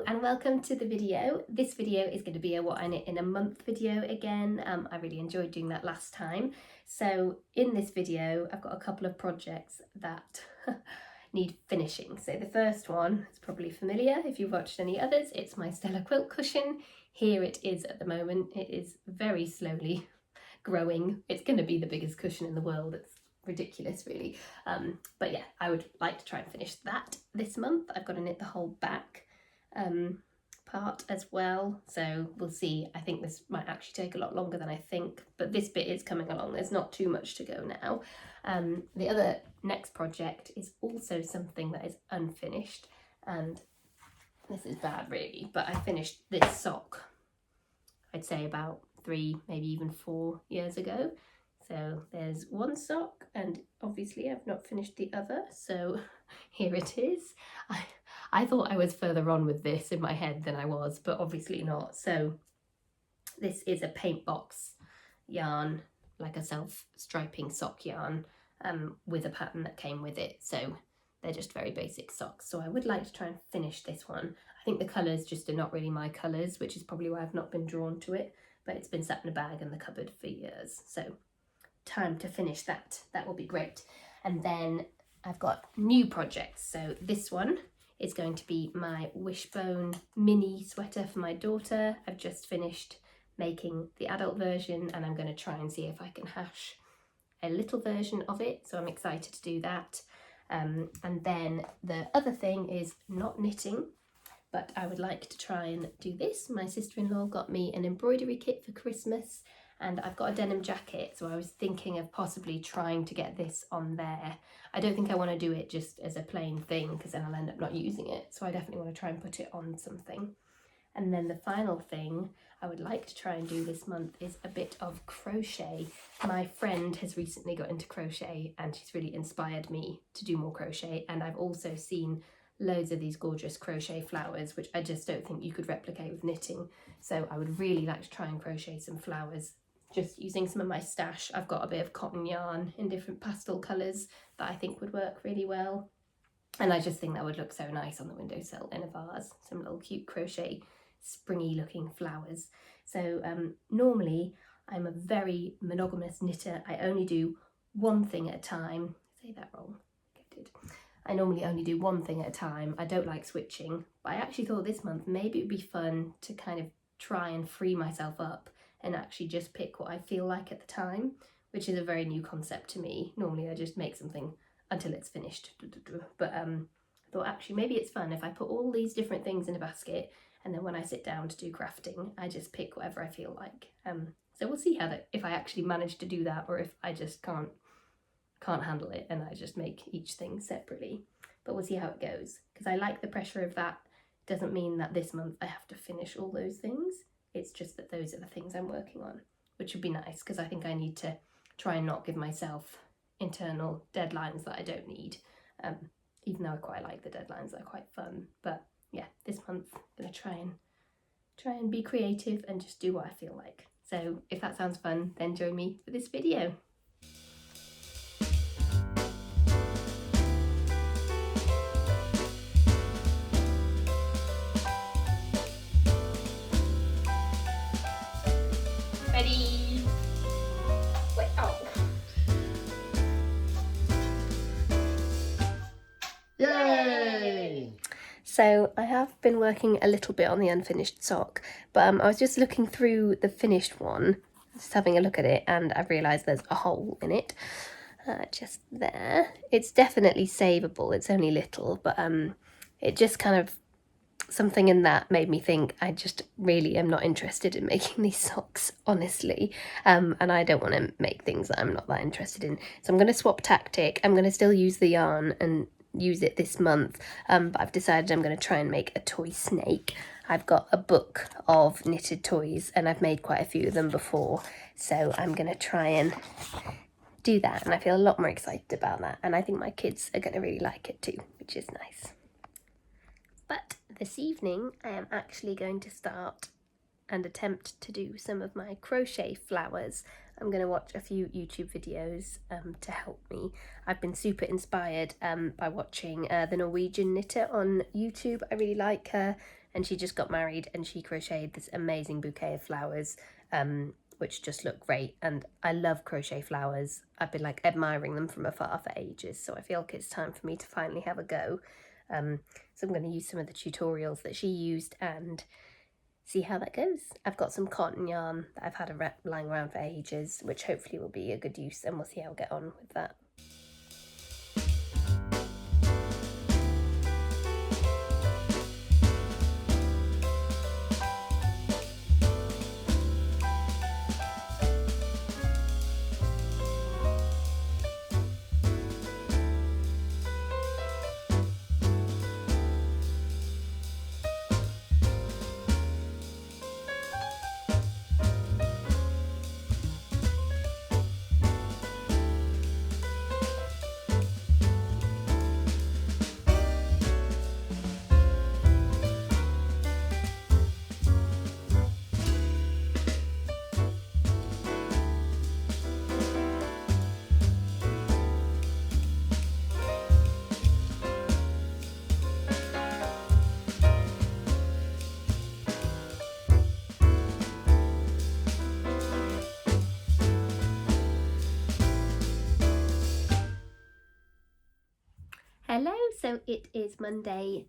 and welcome to the video. This video is going to be a what I knit in a month video again. I really enjoyed doing that last time. So in this video I've got a couple of projects that need finishing. So the first one is probably familiar if you've watched any others. It's my Stella quilt cushion. Here it is at the moment. It is very slowly growing. It's going to be the biggest cushion in the world. It's ridiculous really, but yeah, I would like to try and finish that this month. I've got to knit the whole back part as well, so we'll see. I think this might actually take a lot longer than I think, but this bit is coming along. There's not too much to go now. The other next project is also something that is unfinished, and this is bad really, but I finished this sock I'd say about 3, maybe even 4 years ago. So there's one sock, and obviously I've not finished the other, so here it is. I thought I was further on with this in my head than I was, but obviously not. So this is a paint box yarn, like a self-striping sock yarn, with a pattern that came with it. So they're just very basic socks. So I would like to try and finish this one. I think the colours just are not really my colours, which is probably why I've not been drawn to it, but it's been sat in a bag in the cupboard for years. So time to finish that. That will be great. And then I've got new projects. So this one is going to be my wishbone mini sweater for my daughter. I've just finished making the adult version, and I'm going to try and see if I can hash a little version of it, so I'm excited to do that. And then the other thing is not knitting, but I would like to try and do this. My sister-in-law got me an embroidery kit for Christmas, and I've got a denim jacket, so I was thinking of possibly trying to get this on there. I don't think I want to do it just as a plain thing, because then I'll end up not using it, so I definitely want to try and put it on something. And then the final thing I would like to try and do this month is a bit of crochet. My friend has recently got into crochet, and she's really inspired me to do more crochet, and I've also seen loads of these gorgeous crochet flowers, which I just don't think you could replicate with knitting. So I would really like to try and crochet some flowers just using some of my stash. I've got a bit of cotton yarn in different pastel colours that I think would work really well, and I just think that would look so nice on the windowsill in a vase. Some little cute crochet springy looking flowers. So normally I'm a very monogamous knitter. I only do one thing at a time. Say that wrong. I normally only do one thing at a time. I don't like switching, but I actually thought this month maybe it would be fun to kind of try and free myself up and actually just pick what I feel like at the time, which is a very new concept to me. Normally I just make something until it's finished, but I thought actually maybe it's fun if I put all these different things in a basket, and then when I sit down to do crafting I just pick whatever I feel like. So we'll see how that, if I actually manage to do that, or if I just can't handle it and I just make each thing separately. But we'll see how it goes, because I like the pressure of that. Doesn't mean that this month I have to finish all those things. It's just that those are the things I'm working on, which would be nice, because I think I need to try and not give myself internal deadlines that I don't need, even though I quite like the deadlines. They're quite fun. But yeah, this month I'm going to try and be creative and just do what I feel like. So if that sounds fun, then join me for this video. Ready? Wait, oh. Yay! So I have been working a little bit on the unfinished sock, but I was just looking through the finished one, just having a look at it, and I've realised there's a hole in it, just there. It's definitely savable, it's only little, but it just kind of, something in that made me think I just really am not interested in making these socks, honestly, and I don't want to make things that I'm not that interested in. So I'm going to swap tactic. I'm going to still use the yarn and use it this month, but I've decided I'm going to try and make a toy snake. I've got a book of knitted toys and I've made quite a few of them before, so I'm going to try and do that, and I feel a lot more excited about that, and I think my kids are going to really like it too, which is nice. But this evening I am actually going to start and attempt to do some of my crochet flowers. I'm going to watch a few YouTube videos to help me. I've been super inspired by watching the Norwegian knitter on YouTube. I really like her, and she just got married and she crocheted this amazing bouquet of flowers which just look great, and I love crochet flowers. I've been like admiring them from afar for ages, so I feel like it's time for me to finally have a go. So I'm going to use some of the tutorials that she used and see how that goes. I've got some cotton yarn that I've had lying around for ages, which hopefully will be a good use, and we'll see how I get on with that. Hello, so it is Monday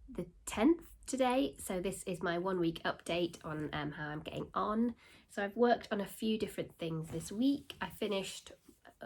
the 10th today, so this is my 1 week update on how I'm getting on. So I've worked on a few different things this week. I finished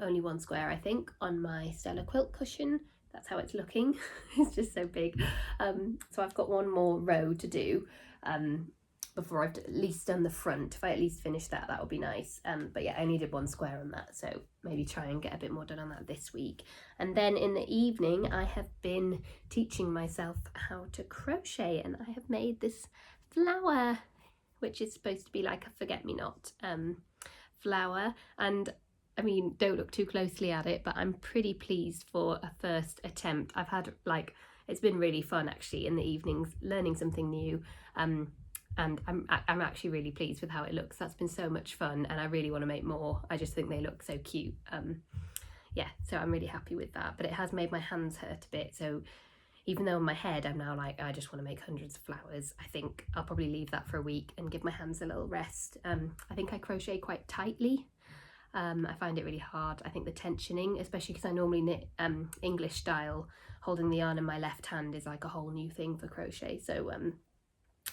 only one square, I think, on my Stella quilt cushion. That's how it's looking. It's just so big. So I've got one more row to do before I've at least done the front. If I at least finish that, that would be nice. But yeah, I only did one square on that, so maybe try and get a bit more done on that this week. And then in the evening, I have been teaching myself how to crochet, and I have made this flower, which is supposed to be like a forget-me-not flower. And I mean, don't look too closely at it, but I'm pretty pleased for a first attempt. I've had it's been really fun actually in the evenings, learning something new. And I'm actually really pleased with how it looks. That's been so much fun, and I really want to make more. I just think they look so cute. Yeah, so I'm really happy with that, but it has made my hands hurt a bit. So even though in my head I'm now like, I just want to make hundreds of flowers, I think I'll probably leave that for a week and give my hands a little rest. I think I crochet quite tightly. I find it really hard. I think the tensioning, especially because I normally knit English style, holding the yarn in my left hand is like a whole new thing for crochet. So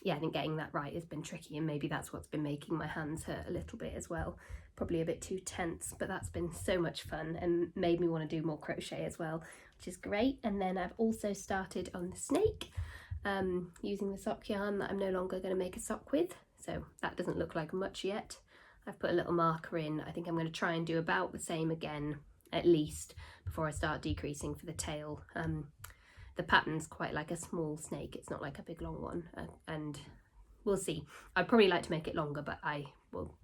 yeah, I think getting that right has been tricky, and maybe that's what's been making my hands hurt a little bit as well. Probably a bit too tense, but that's been so much fun and made me want to do more crochet as well, which is great. And then I've also started on the snake, using the sock yarn that I'm no longer going to make a sock with. So that doesn't look like much yet. I've put a little marker in. I think I'm going to try and do about the same again, at least, before I start decreasing for the tail. The pattern's quite like a small snake, it's not like a big long one, and we'll see. I'd probably like to make it longer, but I will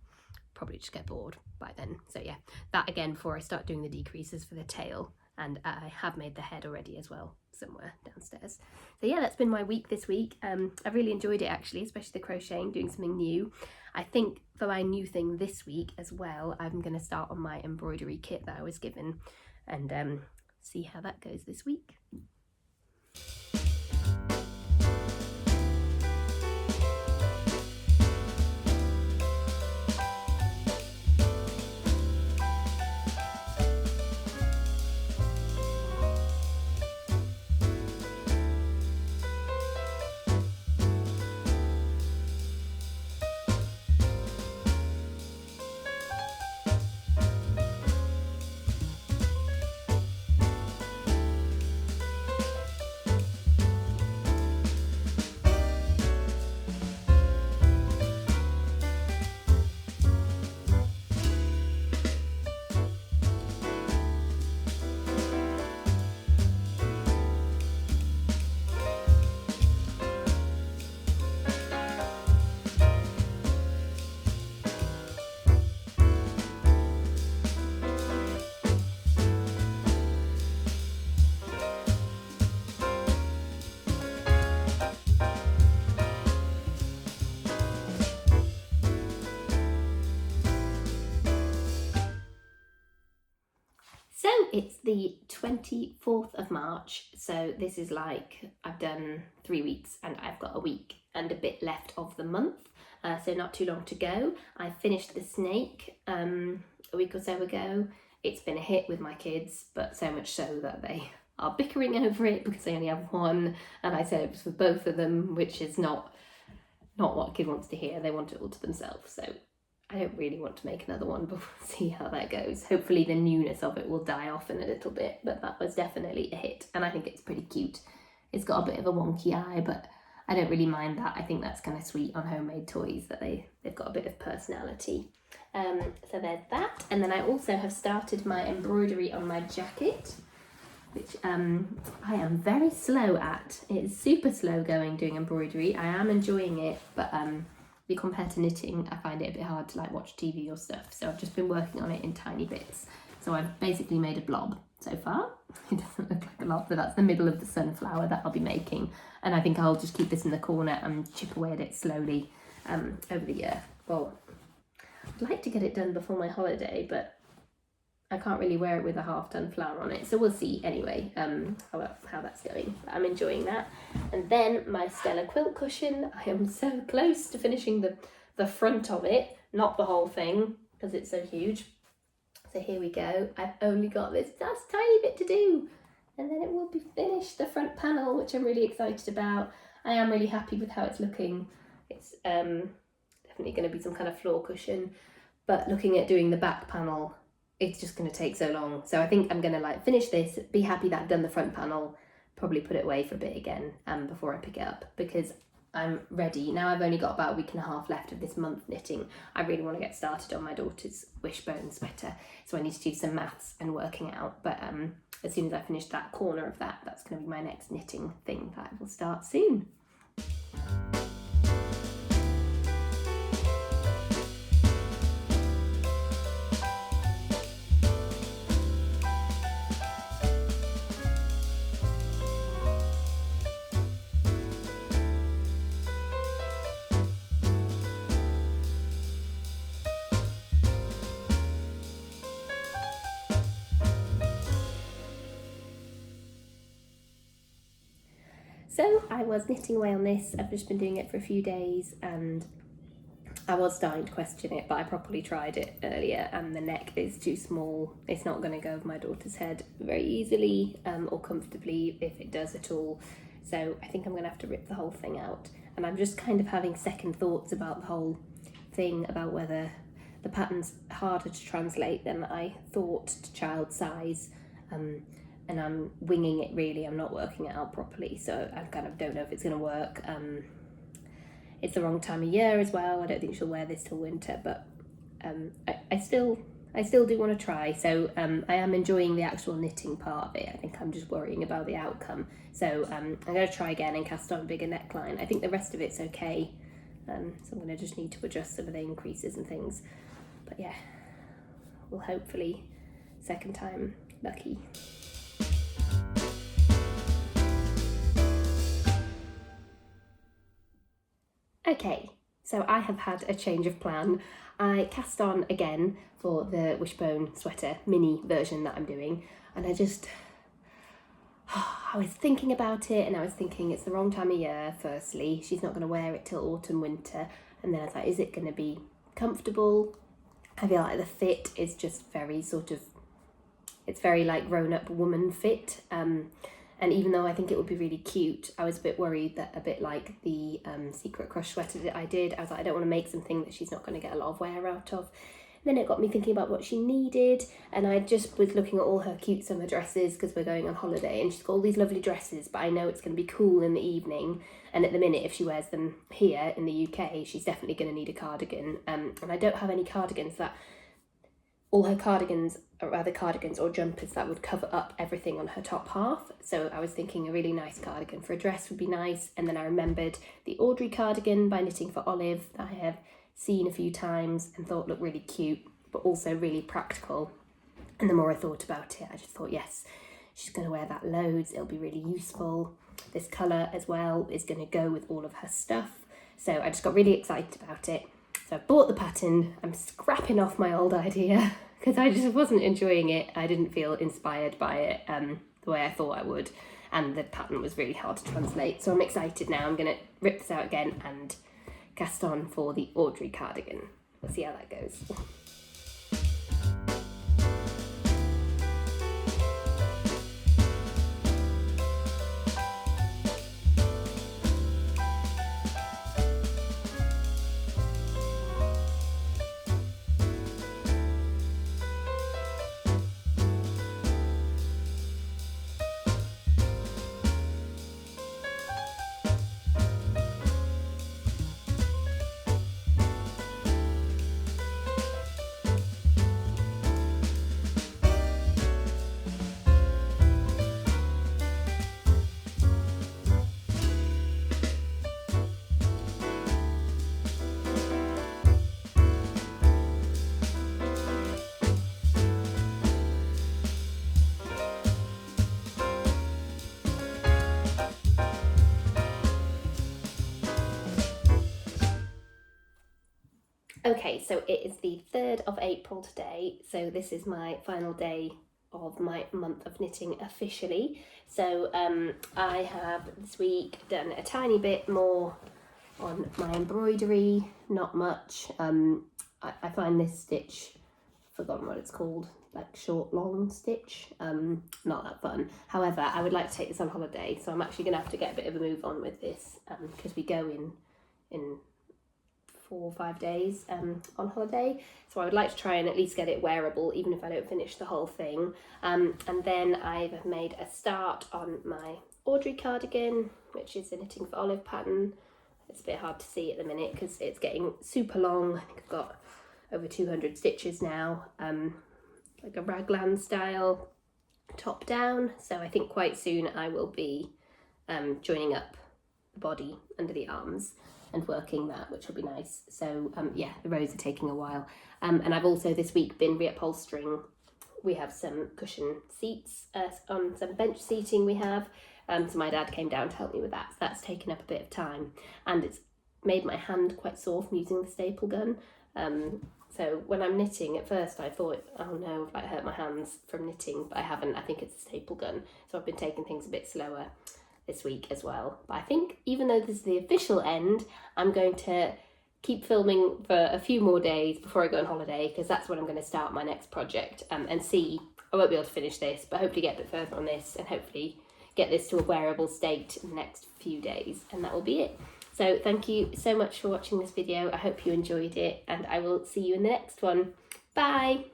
probably just get bored by then. So yeah, that again before I start doing the decreases for the tail, and I have made the head already as well, somewhere downstairs. So yeah, that's been my week this week. I've really enjoyed it actually, especially the crocheting, doing something new. I think for my new thing this week as well, I'm going to start on my embroidery kit that I was given, and see how that goes this week. it's the 24th of March, so this is like I've done 3 weeks and I've got a week and a bit left of the month, so not too long to go. I finished the snake a week or so ago. It's been a hit with my kids, but so much so that they are bickering over it because they only have one, and I said it was for both of them, which is not what a kid wants to hear. They want it all to themselves, so I don't really want to make another one, but we'll see how that goes. Hopefully the newness of it will die off in a little bit, but that was definitely a hit, and I think it's pretty cute. It's got a bit of a wonky eye, but I don't really mind that. I think that's kind of sweet on homemade toys, that they've got a bit of personality. So there's that, and then I also have started my embroidery on my jacket, which I am very slow at. It's super slow going doing embroidery. I am enjoying it, but compared to knitting, I find it a bit hard to like watch TV or stuff. So I've just been working on it in tiny bits. So I've basically made a blob so far. It doesn't look like a lot, but that's the middle of the sunflower that I'll be making. And I think I'll just keep this in the corner and chip away at it slowly over the year. Well, I'd like to get it done before my holiday, but I can't really wear it with a half-done flower on it, so we'll see anyway how that's going. But I'm enjoying that. And then my Stella quilt cushion, I am so close to finishing the front of it, not the whole thing, because it's so huge. So here we go. I've only got this just tiny bit to do, and then it will be finished, the front panel, which I'm really excited about. I am really happy with how it's looking. It's definitely going to be some kind of floor cushion, but looking at doing the back panel, it's just going to take so long. So I think I'm going to like finish this, be happy that I've done the front panel, probably put it away for a bit again before I pick it up, because I'm ready. Now I've only got about a week and a half left of this month knitting. I really want to get started on my daughter's wishbone sweater. So I need to do some maths and working out. But as soon as I finish that corner of that, that's going to be my next knitting thing that I will start soon. So I was knitting away on this. I've just been doing it for a few days and I was starting to question it, but I properly tried it earlier and the neck is too small. It's not going to go over my daughter's head very easily or comfortably, if it does at all. So I think I'm going to have to rip the whole thing out. And I'm just kind of having second thoughts about the whole thing, about whether the pattern's harder to translate than I thought to child size. And I'm winging it really, I'm not working it out properly, so I kind of don't know if it's going to work. It's the wrong time of year as well. I don't think she'll wear this till winter, but I still do want to try. So I am enjoying the actual knitting part of it. I think I'm just worrying about the outcome. So I'm going to try again and cast on a bigger neckline. I think the rest of it's okay, so I'm going to just need to adjust some of the increases and things. But yeah, we'll hopefully second time lucky. Okay, so I have had a change of plan. I cast on again for the wishbone sweater mini version that I'm doing, and I was thinking about it, and I was thinking it's the wrong time of year. Firstly, she's not going to wear it till autumn, winter, and then I was like, is it going to be comfortable? I feel like the fit is just very it's very like grown-up woman fit. And even though I think it would be really cute, I was a bit worried that, a bit like the secret crush sweater that I did, I was like, I don't want to make something that she's not going to get a lot of wear out of. And then it got me thinking about what she needed, and I just was looking at all her cute summer dresses because we're going on holiday, and she's got all these lovely dresses, but I know it's going to be cool in the evening, and at the minute, if she wears them here in the UK, she's definitely going to need a cardigan, and I don't have any cardigans that... All her cardigans are either cardigans or jumpers that would cover up everything on her top half. So I was thinking a really nice cardigan for a dress would be nice. And then I remembered the Audrey cardigan by Knitting for Olive that I have seen a few times and thought looked really cute, but also really practical. And the more I thought about it, I just thought, yes, she's going to wear that loads. It'll be really useful. This colour as well is going to go with all of her stuff. So I just got really excited about it. So I bought the pattern, I'm scrapping off my old idea because I just wasn't enjoying it. I didn't feel inspired by it the way I thought I would, and the pattern was really hard to translate. So I'm excited now. I'm going to rip this out again and cast on for the Audrey cardigan. We'll see how that goes. Okay, so it is the 3rd of April today, so this is my final day of my month of knitting officially. So I have this week done a tiny bit more on my embroidery, not much. I find this stitch, forgotten what it's called, like short long stitch, not that fun. However, I would like to take this on holiday, so I'm actually going to have to get a bit of a move on with this because we go in 4 or 5 days on holiday, so I would like to try and at least get it wearable even if I don't finish the whole thing. And then I've made a start on my Audrey cardigan, which is a knitting for olive pattern. It's a bit hard to see at the minute because it's getting super long. I think I've got over 200 stitches now, like a raglan style top down, so I think quite soon I will be joining up the body under the arms and working that, which will be nice. So yeah, the rows are taking a while. And I've also this week been reupholstering. We have some cushion seats on some bench seating we have. So my dad came down to help me with that. So that's taken up a bit of time, and it's made my hand quite sore from using the staple gun. So when I'm knitting, at first I thought, oh no, I've like hurt my hands from knitting, but I haven't. I think it's a staple gun. So I've been taking things a bit slower this week as well. But I think even though this is the official end, I'm going to keep filming for a few more days before I go on holiday, because that's when I'm going to start my next project and see. I won't be able to finish this, but hopefully get a bit further on this and hopefully get this to a wearable state in the next few days, and that will be it. So thank you so much for watching this video. I hope you enjoyed it, and I will see you in the next one. Bye!